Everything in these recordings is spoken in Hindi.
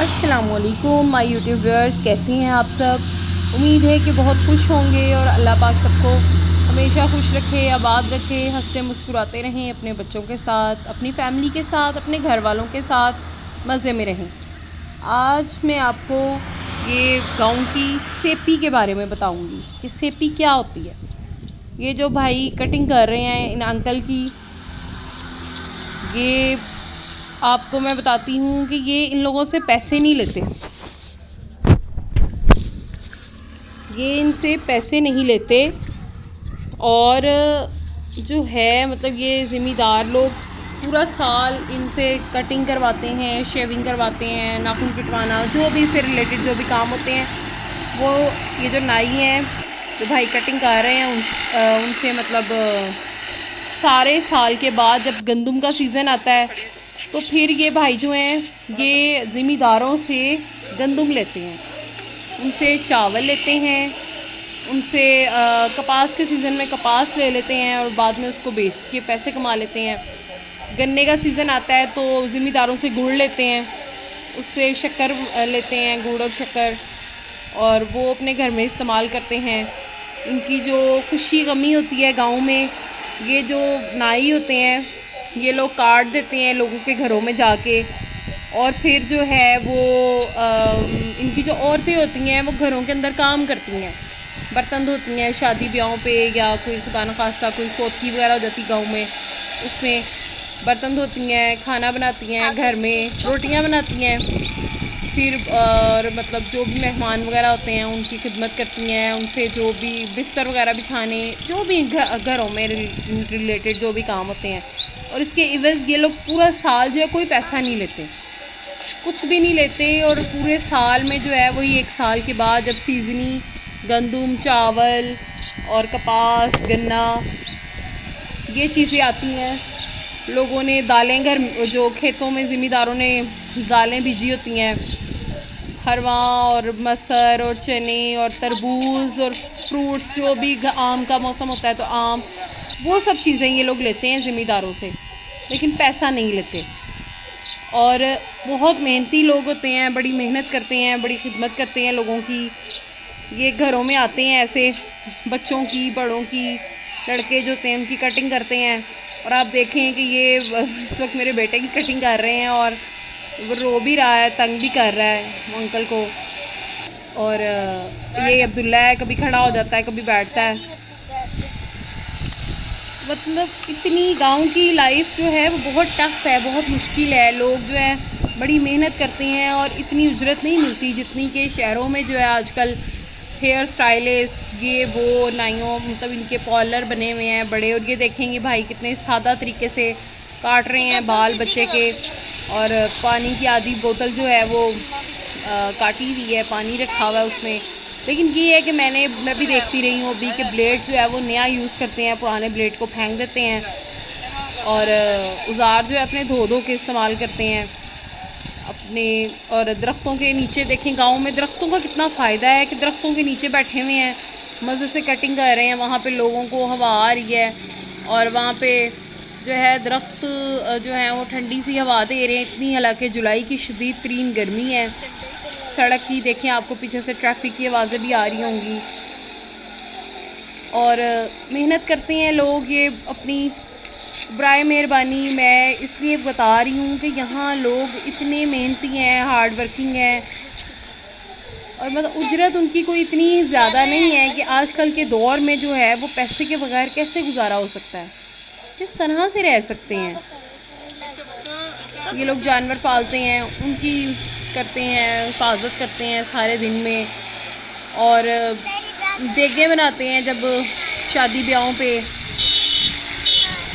अस्सलामुअलैकुम माय यूट्यूब व्यूअर्स, कैसे हैं आप सब। उम्मीद है कि बहुत खुश होंगे और अल्लाह पाक सबको हमेशा खुश रखे, आबाद रखे, हंसते मुस्कुराते रहें, अपने बच्चों के साथ, अपनी फैमिली के साथ, अपने घर वालों के साथ मज़े में रहें। आज मैं आपको ये गाँव की सेपी के बारे में बताऊंगी कि सेपी क्या होती है। ये जो भाई कटिंग कर रहे हैं इन अंकल की, ये आपको मैं बताती हूँ कि ये इन लोगों से पैसे नहीं लेते, ये इनसे पैसे नहीं लेते। और जो है मतलब ये ज़िम्मेदार लोग पूरा साल इनसे कटिंग करवाते हैं, शेविंग करवाते हैं, नाखून कटवाना, जो भी इससे रिलेटेड जो भी काम होते हैं वो ये जो नाई हैं जो भाई कटिंग कर रहे हैं उनसे मतलब सारे साल के बाद जब गंदम का सीज़न आता है तो फिर ये भाई जो हैं ये ज़िम्मेदारों से गंदम लेते हैं, उनसे चावल लेते हैं, उनसे कपास के सीज़न में कपास ले लेते हैं और बाद में उसको बेच के पैसे कमा लेते हैं। गन्ने का सीज़न आता है तो ज़िम्मेदारों से गुड़ लेते हैं, उससे शक्कर लेते हैं, गुड़ और शक्कर, और वो अपने घर में इस्तेमाल करते हैं। इनकी जो खुशी गमी होती है गांव में, ये जो नाई होते हैं ये लोग काट देते हैं लोगों के घरों में जाके, और फिर जो है वो इनकी जो औरतें होती हैं वो घरों के अंदर काम करती हैं, बर्तन धोती हैं शादी ब्याहों पे, या कोई खुदा न खास्ता कोई फौतगी वगैरह हो जाती गांव में, उसमें बर्तन धोती हैं, खाना बनाती हैं, घर में रोटियां बनाती हैं, फिर और मतलब जो भी मेहमान वगैरह होते हैं उनकी खिदमत करती हैं, उनसे जो भी बिस्तर वगैरह बिछाने, जो भी घरों में रिलेटेड जो भी काम होते हैं। और इसके इवज़ ये लोग पूरा साल जो है कोई पैसा नहीं लेते, कुछ भी नहीं लेते। और पूरे साल में जो है वही एक साल के बाद जब सीज़नी गंदम, चावल और कपास, गन्ना, ये चीज़ें आती हैं, लोगों ने दालें घर जो खेतों में ज़िम्मेदारों ने दालें बीजी होती हैं, हरवा और मसर और चने और तरबूज और फ्रूट्स, जो भी आम का मौसम होता है तो आम, वो सब चीज़ें ये लोग लेते हैं ज़िम्मेदारों से, लेकिन पैसा नहीं लेते। और बहुत मेहनती लोग होते हैं, बड़ी मेहनत करते हैं, बड़ी खिदमत करते हैं लोगों की। ये घरों में आते हैं ऐसे बच्चों की, बड़ों की, लड़के जो होते हैं उनकी कटिंग करते हैं। और आप देखें कि ये इस वक्त मेरे बेटे की कटिंग कर रहे हैं और वो रो भी रहा है, तंग भी कर रहा है अंकल को। और ये अब्दुल्ला है, कभी खड़ा हो जाता है, कभी बैठता है। मतलब इतनी गांव की लाइफ जो है वो बहुत टफ है, बहुत मुश्किल है। लोग जो है बड़ी मेहनत करते हैं और इतनी उजरत नहीं मिलती जितनी कि शहरों में जो है आजकल हेयर स्टाइलिस्ट, ये वो नाइयों, मतलब इनके पार्लर बने हुए हैं बड़े। और ये देखेंगे भाई कितने सादा तरीके से काट रहे हैं बाल बच्चे के, और पानी की आधी बोतल जो है वो काटी हुई है, पानी रखा हुआ है उसमें। लेकिन ये है कि मैं भी देखती रही हूँ अभी कि ब्लेड जो है वो नया यूज़ करते हैं, पुराने ब्लेड को फेंक देते हैं, और औजार जो है अपने धो धो के इस्तेमाल करते हैं अपने। और दरख्तों के नीचे देखें, गांव में दरख्तों का कितना फ़ायदा है कि दरख्तों के नीचे बैठे हुए हैं, मज़े से कटिंग कर रहे हैं, वहाँ पे लोगों को हवा आ रही है, और वहाँ पे जो है दरख्त जो है वो ठंडी सी हवा दे रहे हैं इतनी। हालांकि जुलाई की शदीद तरीन गर्मी है, सड़क की देखें, आपको पीछे से ट्रैफिक की आवाज़ें भी आ रही होंगी। और मेहनत करते हैं लोग, ये अपनी बराए मेहरबानी मैं इसलिए बता रही हूँ कि यहाँ लोग इतने मेहनती हैं, हार्ड वर्किंग हैं, और मतलब उजरत उनकी कोई इतनी ज़्यादा नहीं है कि आजकल के दौर में जो है वो पैसे के बगैर कैसे गुजारा हो सकता है, किस तरह से रह सकते हैं। ये लोग जानवर पालते हैं, उनकी करते हैं, हिफाजत करते हैं सारे दिन में, और देगे बनाते हैं जब शादी ब्याहों पे।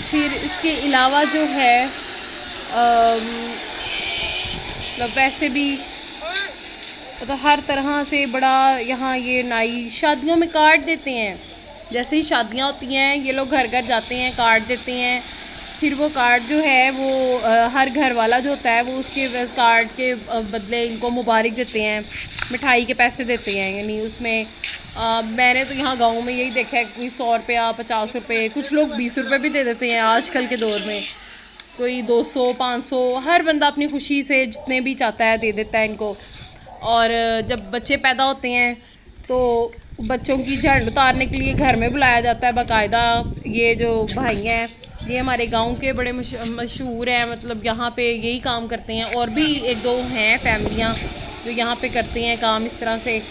फिर इसके अलावा जो है मतलब वैसे भी मतलब हर तरह से बड़ा यहाँ ये नाई शादियों में काट देते हैं। जैसे ही शादियाँ होती हैं ये लोग घर घर जाते हैं, काट देते हैं। फिर वो कार्ड जो है वो हर घर वाला जो होता है वो उसके कार्ड के बदले इनको मुबारक देते हैं, मिठाई के पैसे देते हैं। यानी उसमें मैंने तो यहाँ गांव में यही देखा है कि 100 रुपया, 50 रुपये, कुछ लोग 20 रुपये भी दे देते हैं आजकल के दौर में। कोई 200 500, हर बंदा अपनी खुशी से जितने भी चाहता है दे देता है इनको। और जब बच्चे पैदा होते हैं तो बच्चों की झंड उतारने के लिए घर में बुलाया जाता है बाकायदा। ये जो भाई हैं ये हमारे गांव के बड़े मशहूर हैं, मतलब यहाँ पे यही काम करते हैं। और भी एक दो हैं फैमिलियाँ जो यहाँ पे करते हैं काम इस तरह से।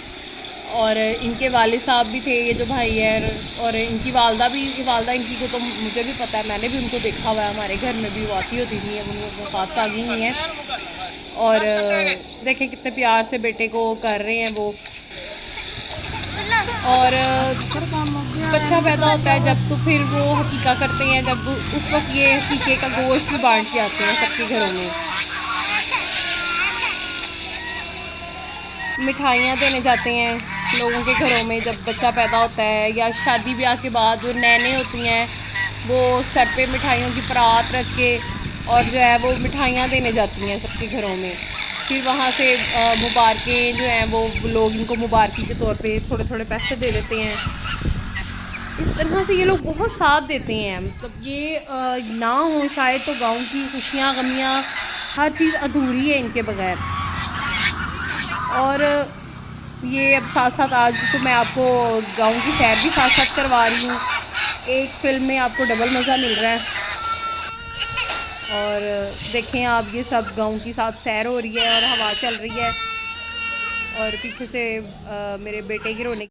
और इनके वालिद साहब भी थे, ये जो भाई है, और इनकी वालदा इनकी को तो मुझे भी पता है, मैंने भी उनको देखा हुआ है, हमारे घर में भी वो आती होती थी, अब उनको पास आ गई हुई हैं। और देखें कितने प्यार से बेटे को कर रहे हैं वो। और बच्चा पैदा होता है जब तो फिर वो हकीका करते हैं, जब उस वक्त ये हकीके का गोश्त भी बांट के आते हैं सबके घरों में। मिठाइयाँ देने जाते हैं लोगों के घरों में जब बच्चा पैदा होता है, या शादी ब्याह के बाद जो नैने होती हैं वो सर पे मिठाइयों की परात रख के और जो है वो मिठाइयाँ देने जाती हैं सबके घरों में। फिर वहाँ से मुबारकें जो हैं वो लोग इनको मुबारकी के तौर पे थोड़े थोड़े पैसे दे देते हैं। इस तरह से ये लोग बहुत साथ देते हैं। मतलब ये ना हो शायद तो गांव की खुशियाँ गमियाँ हर चीज़ अधूरी है इनके बगैर। और ये अब साथ साथ आज तो मैं आपको गांव की सैर भी साथ साथ करवा रही हूँ। एक फिल्म में आपको डबल मज़ा मिल रहा है। और देखें आप, ये सब गांव की साथ सैर हो रही है और हवा चल रही है और पीछे से मेरे बेटे की रोने